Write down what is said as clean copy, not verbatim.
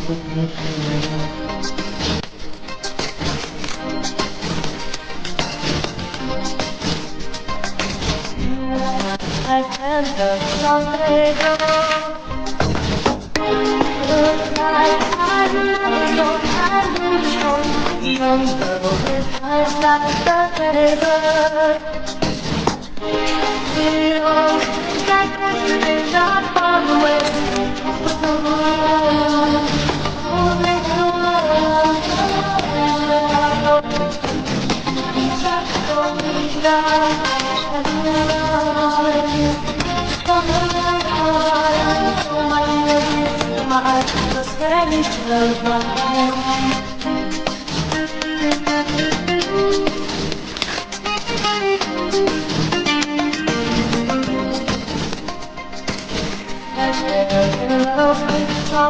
I can't help something. Young girl with eyes like the river. Feel like we're not far away. Love